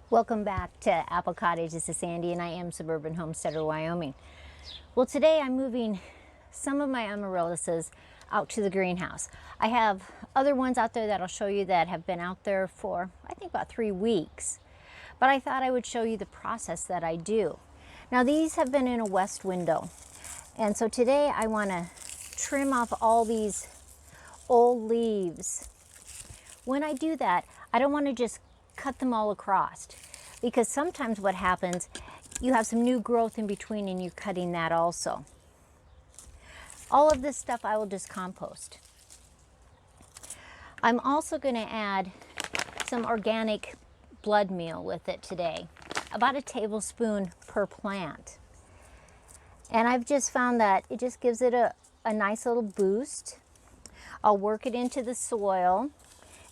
Welcome back to Apple Cottage. This is Sandy and I am Suburban Homesteader, Wyoming. Well, today I'm moving some of my amaryllises out to the greenhouse. I have other ones out there that I'll show you that have been out there for, I think, about 3 weeks. But I thought I would show you the process that I do. Now, these have been in a west window. And so today I want to trim off all these old leaves. When I do that, I don't want to just cut them all across, because sometimes what happens, you have some new growth in between and you're cutting that also. All of this stuff I will just compost. I'm also going to add some organic blood meal with it today, about 1 tablespoon per plant. And I've just found that it just gives it a nice little boost. I'll work it into the soil.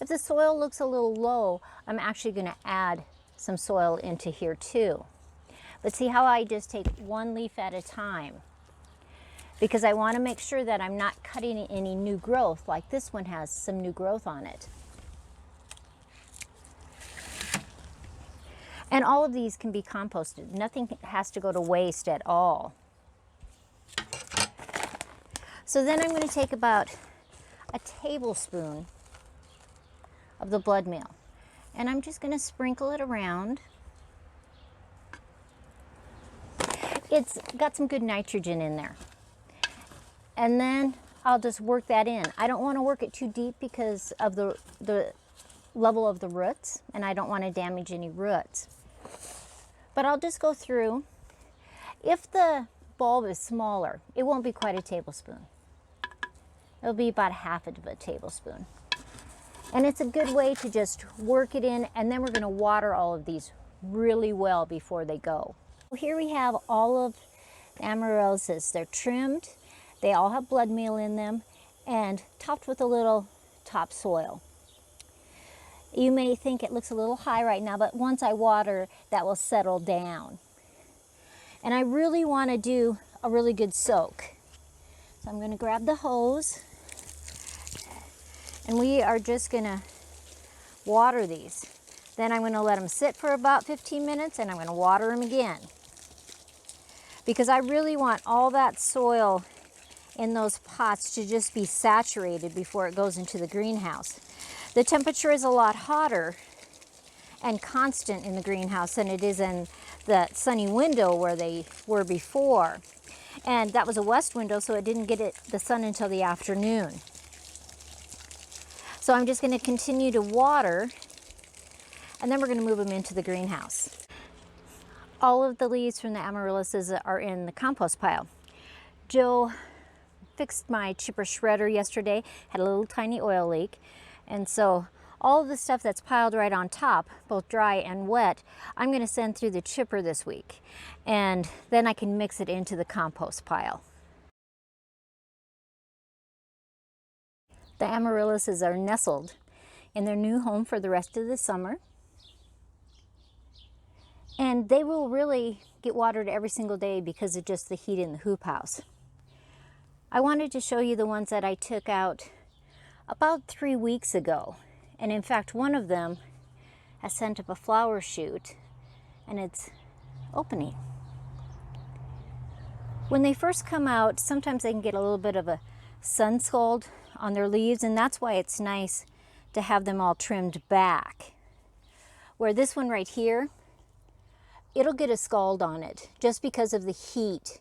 If the soil looks a little low, I'm actually going to add some soil into here too. But see how I just take one leaf at a time, because I want to make sure that I'm not cutting any new growth, like this one has some new growth on it. And all of these can be composted. Nothing has to go to waste at all. So then I'm going to take about 1 tablespoon of the blood meal, and I'm just going to sprinkle it around. It's got some good nitrogen in there, and then I'll just work that in. I don't want to work it too deep because of the level of the roots, and I don't want to damage any roots. But I'll just go through. If the bulb is smaller, it won't be quite 1 tablespoon. It'll be about 1/2 tablespoon. And it's a good way to just work it in, and then we're going to water all of these really well before they go. Here we have all of the amaryllises. They're trimmed, they all have blood meal in them, and topped with a little topsoil. You may think it looks a little high right now, but once I water, that will settle down. And I really want to do a really good soak. So I'm going to grab the hose, and we are just going to water these. Then I'm going to let them sit for about 15 minutes, and I'm going to water them again, because I really want all that soil in those pots to just be saturated before it goes into the greenhouse. The temperature is a lot hotter and constant in the greenhouse than it is in the sunny window where they were before. And that was a west window, so it didn't get the sun until the afternoon. So I'm just going to continue to water, and then we're going to move them into the greenhouse. All of the leaves from the amaryllises are in the compost pile. Joe fixed my chipper shredder yesterday, had a little tiny oil leak, and so all of the stuff that's piled right on top, both dry and wet, I'm going to send through the chipper this week, and then I can mix it into the compost pile. The amaryllises are nestled in their new home for the rest of the summer, and they will really get watered every single day because of just the heat in the hoop house. I wanted to show you the ones that I took out about 3 weeks ago, and in fact one of them has sent up a flower shoot, and it's opening. When they first come out, sometimes they can get a little bit of a sun scald on their leaves, and that's why it's nice to have them all trimmed back. Where this one right here, it'll get a scald on it just because of the heat,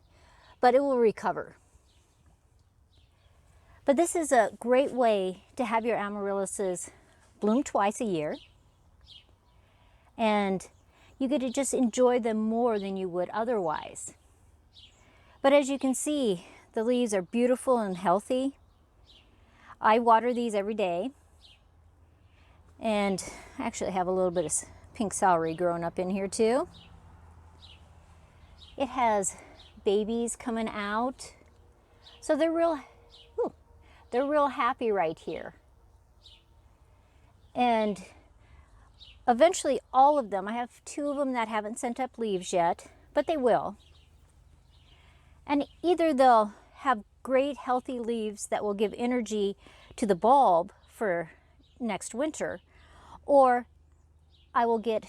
but it will recover. But this is a great way to have your amaryllises bloom twice a year, and you get to just enjoy them more than you would otherwise. But as you can see, the leaves are beautiful and healthy. I water these every day, and I actually have a little bit of pink celery growing up in here too. It has babies coming out, so they're real happy right here. And eventually all of them, I have 2 of them that haven't sent up leaves yet, but they will. And either they'll have great healthy leaves that will give energy to the bulb for next winter, or I will get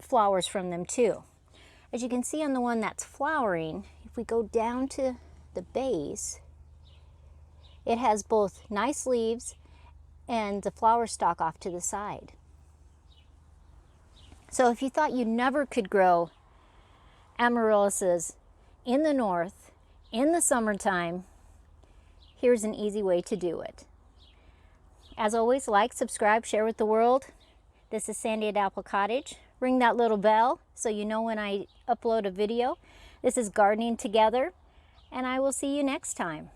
flowers from them too. As you can see on the one that's flowering, if we go down to the base, it has both nice leaves and the flower stalk off to the side. So if you thought you never could grow amaryllises in the north, in the summertime, here's an easy way to do it. As always, like, subscribe, share with the world. This is Sandy at Apple Cottage. Ring that little bell so you know when I upload a video. This is Gardening Together, and I will see you next time.